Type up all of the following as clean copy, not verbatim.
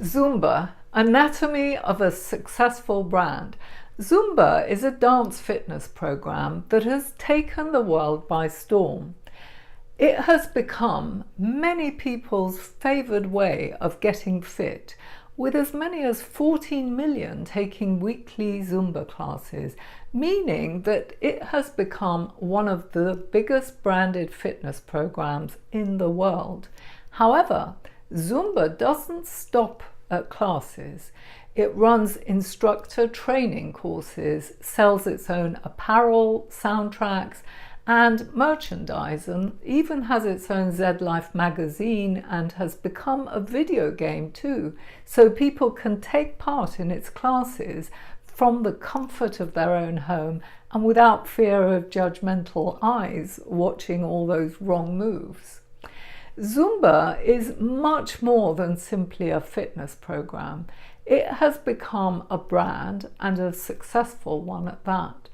Zumba, Anatomy of a Successful Brand. Zumba is a dance fitness program that has taken the world by storm. It has become many people's favoured way of getting fit, with as many as 14 million taking weekly Zumba classes, meaning that it has become one of the biggest branded fitness programs in the world. However, Zumba doesn't stop at classes. It runs instructor training courses, sells its own apparel, soundtracks, and merchandise, and even has its own Z Life magazine and has become a video game too, so people can take part in its classes from the comfort of their own home and without fear of judgmental eyes watching all those wrong moves. Zumba is much more than simply a fitness program. It has become a brand, and a successful one at that.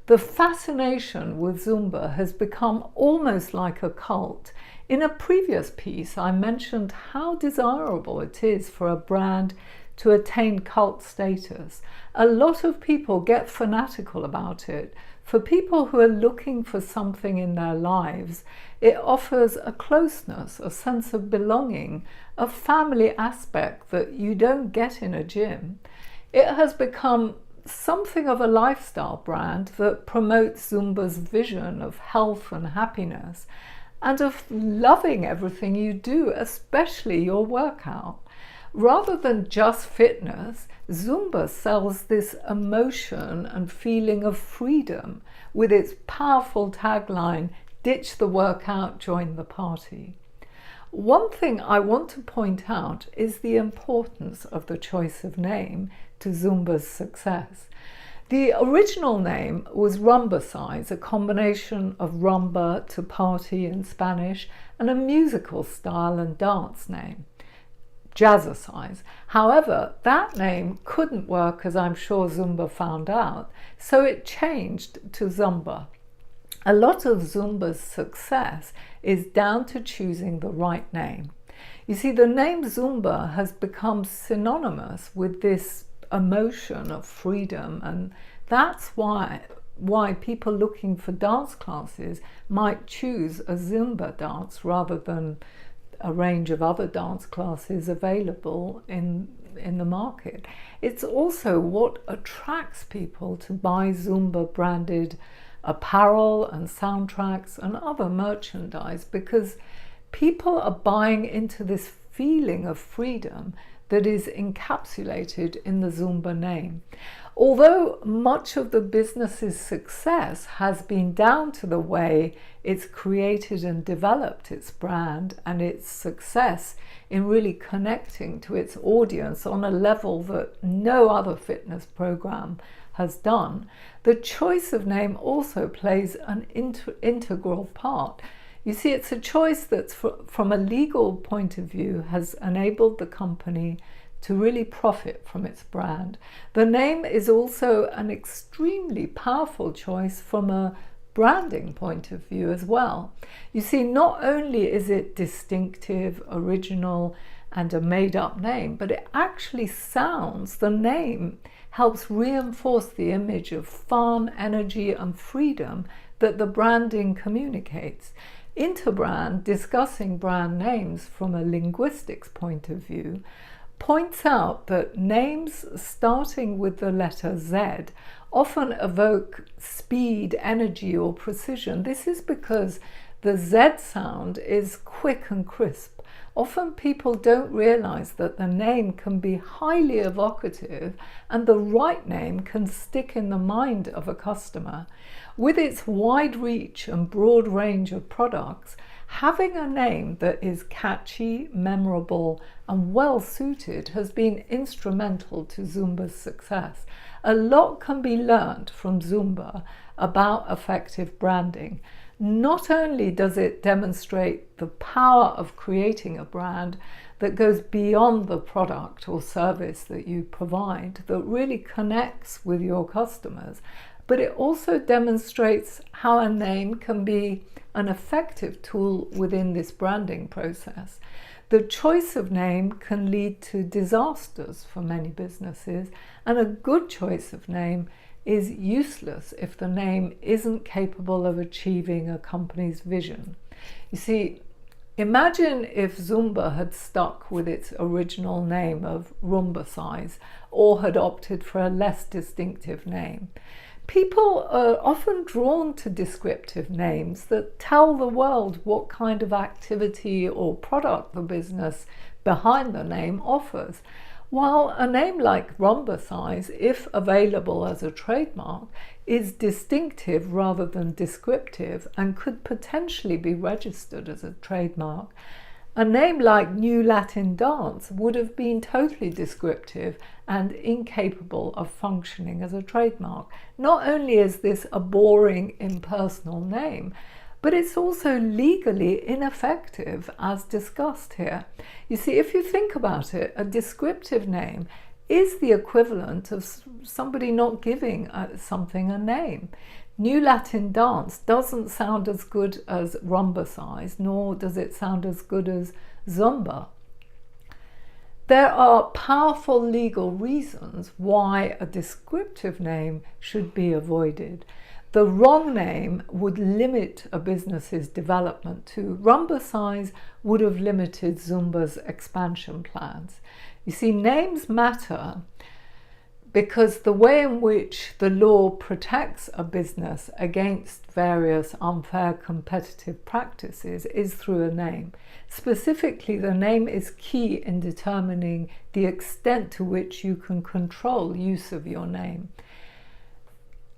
The fascination with Zumba has become almost like a cult. In a previous piece, I mentioned how desirable it is for a brand to attain cult status. A lot of people get fanatical about it. For people who are looking for something in their lives, it offers a closeness, a sense of belonging, a family aspect that you don't get in a gym. It has become something of a lifestyle brand that promotes Zumba's vision of health and happiness, and of loving everything you do, especially your workout. Rather than just fitness, Zumba sells this emotion and feeling of freedom with its powerful tagline, "Ditch the workout, join the party." One thing I want to point out is the importance of the choice of name to Zumba's success. The original name was Rumba Size, a combination of rumba to party in Spanish, and a musical style and dance name, Jazzercise. However, that name couldn't work, as I'm sure Zumba found out, so it changed to Zumba. A lot of Zumba's success is down to choosing the right name. You see, the name Zumba has become synonymous with this emotion of freedom, and that's why people looking for dance classes might choose a Zumba dance rather than a range of other dance classes available in the market. It's also what attracts people to buy Zumba branded apparel and soundtracks and other merchandise, because people are buying into this feeling of freedom that is encapsulated in the Zumba name. Although much of the business's success has been down to the way it's created and developed its brand, and its success in really connecting to its audience on a level that no other fitness program has done, the choice of name also plays an integral part. You see, it's a choice that, from a legal point of view, has enabled the company to really profit from its brand. The name is also an extremely powerful choice from a branding point of view as well. You see, not only is it distinctive, original, and a made-up name, but it actually sounds, the name helps reinforce the image of fun, energy, and freedom that the branding communicates. Interbrand, discussing brand names from a linguistics point of view, points out that names starting with the letter Z often evoke speed, energy, or precision. This is because the Z sound is quick and crisp. Often people don't realize that the name can be highly evocative, and the right name can stick in the mind of a customer. With its wide reach and broad range of products, having a name that is catchy, memorable, and well suited has been instrumental to Zumba's success. A lot can be learned from Zumba about effective branding. Not only does it demonstrate the power of creating a brand that goes beyond the product or service that you provide, that really connects with your customers, but it also demonstrates how a name can be an effective tool within this branding process. The choice of name can lead to disasters for many businesses, and a good choice of name is useless if the name isn't capable of achieving a company's vision. You see, imagine if Zumba had stuck with its original name of Rumba size or had opted for a less distinctive name. People are often drawn to descriptive names that tell the world what kind of activity or product the business behind the name offers. While a name like Rumba size, if available as a trademark, is distinctive rather than descriptive and could potentially be registered as a trademark, a name like New Latin Dance would have been totally descriptive and incapable of functioning as a trademark. Not only is this a boring, impersonal name, but it's also legally ineffective, as discussed here. You see, if you think about it, a descriptive name is the equivalent of somebody not giving something a name. New Latin Dance doesn't sound as good as Rumba size, nor does it sound as good as Zumba. There are powerful legal reasons why a descriptive name should be avoided. The wrong name would limit a business's development too. Rumba size would have limited Zumba's expansion plans. You see, names matter because the way in which the law protects a business against various unfair competitive practices is through a name. Specifically, the name is key in determining the extent to which you can control use of your name.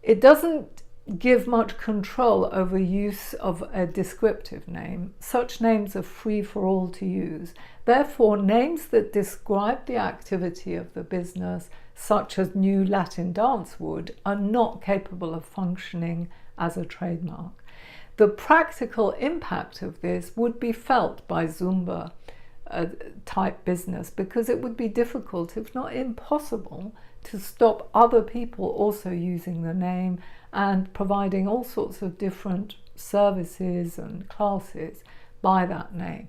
It doesn't give much control over use of a descriptive name. Such names are free for all to use. Therefore, names that describe the activity of the business, such as New Latin Dance would, are not capable of functioning as a trademark. The practical impact of this would be felt by Zumba type business because it would be difficult, if not impossible, to stop other people also using the name and providing all sorts of different services and classes by that name.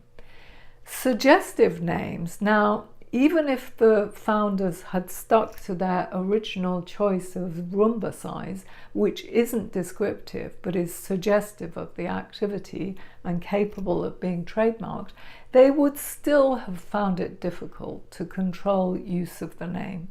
Suggestive names. Now, even if the founders had stuck to their original choice of Rumba size, which isn't descriptive but is suggestive of the activity and capable of being trademarked, they would still have found it difficult to control use of the name.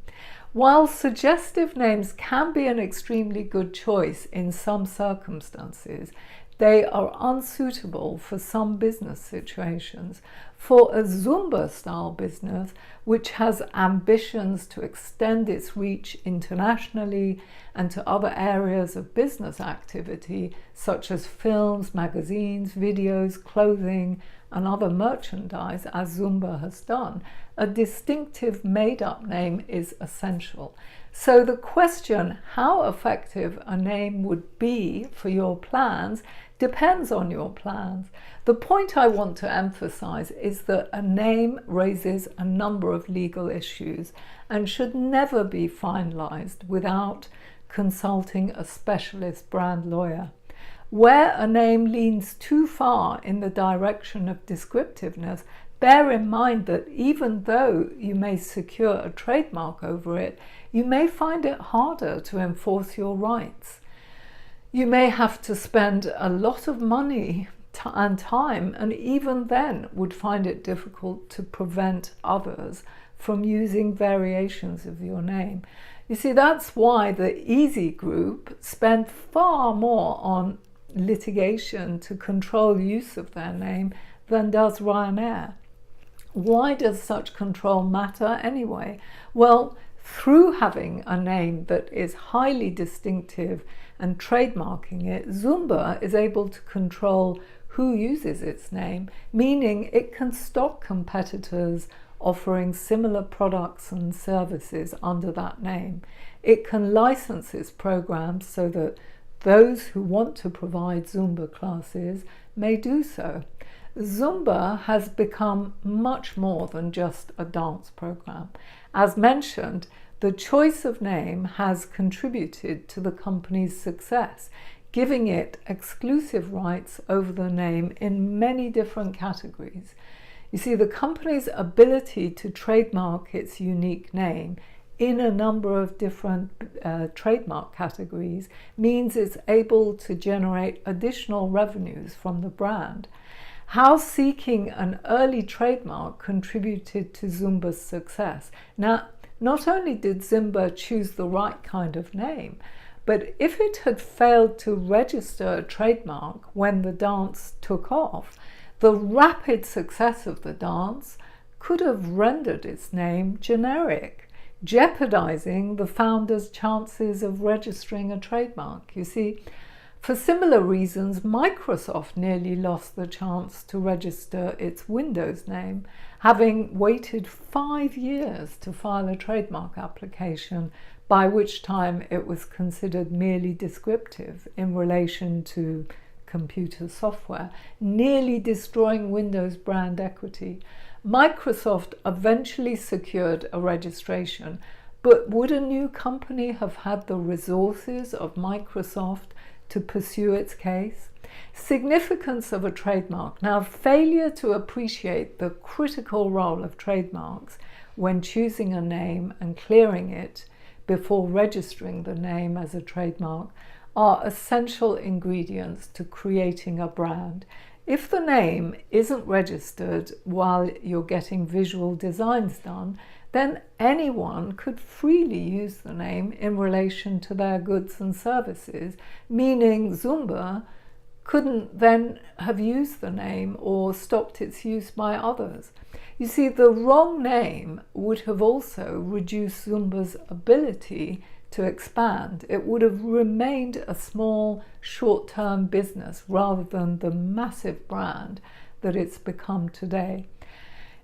While suggestive names can be an extremely good choice in some circumstances, they are unsuitable for some business situations. For a Zumba-style business, which has ambitions to extend its reach internationally and to other areas of business activity, such as films, magazines, videos, clothing, and other merchandise, as Zumba has done, a distinctive made-up name is essential. So the question how effective a name would be for your plans depends on your plans. The point I want to emphasize is that a name raises a number of legal issues and should never be finalized without consulting a specialist brand lawyer. Where a name leans too far in the direction of descriptiveness, bear in mind that even though you may secure a trademark over it, you may find it harder to enforce your rights. You may have to spend a lot of money and time, and even then would find it difficult to prevent others from using variations of your name. You see, that's why the Easy Group spent far more on litigation to control use of their name than does Ryanair. Why does such control matter anyway? Well, through having a name that is highly distinctive and trademarking it, Zumba is able to control who uses its name, meaning it can stop competitors offering similar products and services under that name. It can license its programs so that those who want to provide Zumba classes may do so. Zumba has become much more than just a dance program. As mentioned, the choice of name has contributed to the company's success, giving it exclusive rights over the name in many different categories. You see, the company's ability to trademark its unique name in a number of different trademark categories means it's able to generate additional revenues from the brand. How seeking an early trademark contributed to Zumba's success. Now, not only did Zumba choose the right kind of name, but if it had failed to register a trademark when the dance took off, the rapid success of the dance could have rendered its name generic, jeopardizing the founder's chances of registering a trademark. You see, for similar reasons, Microsoft nearly lost the chance to register its Windows name, having waited 5 years to file a trademark application, by which time it was considered merely descriptive in relation to computer software, nearly destroying Windows brand equity. Microsoft eventually secured a registration, but would a new company have had the resources of Microsoft to pursue its case? Significance of a trademark. Now, failure to appreciate the critical role of trademarks when choosing a name and clearing it before registering the name as a trademark are essential ingredients to creating a brand. If the name isn't registered while you're getting visual designs done, then anyone could freely use the name in relation to their goods and services, meaning Zumba couldn't then have used the name or stopped its use by others. You see, the wrong name would have also reduced Zumba's ability to expand. It would have remained a small, short-term business rather than the massive brand that it's become today.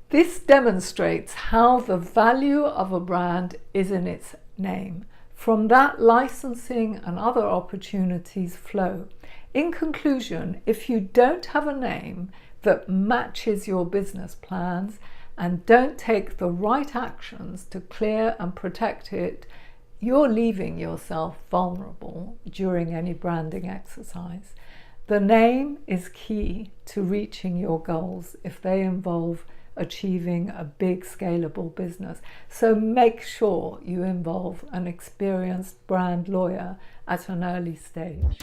This demonstrates how the value of a brand is in its name. From that, licensing and other opportunities flow. In conclusion, if you don't have a name that matches your business plans and don't take the right actions to clear and protect it, you're leaving yourself vulnerable during any branding exercise. The name is key to reaching your goals if they involve achieving a big scalable business. So make sure you involve an experienced brand lawyer at an early stage.